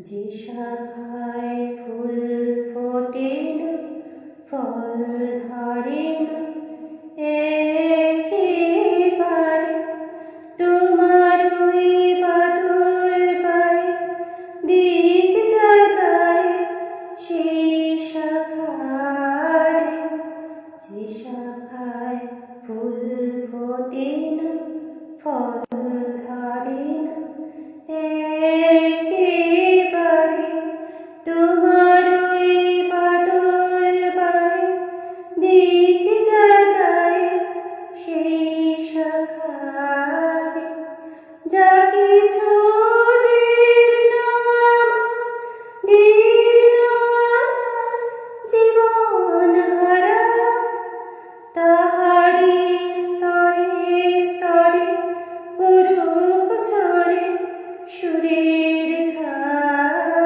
যে শাখায় ফুল ফোটে না, ফল ধরে না, একেবারে তোমার ওই বাদল পায়ে দিক জাগায় সেই শাখায়। যে শাখায় ফুল ফোটে না, ফল ধরে না, একেবারে তোমার ওই বাদল পায়ে দিক জাগায় সেই শাখায়। যা কিছু জীর্ণ আমার, দীর্ণ আমার জীবন হারা, তাহারি স্তরে স্তরে পড়ুক ঝরে সুরের ধারা।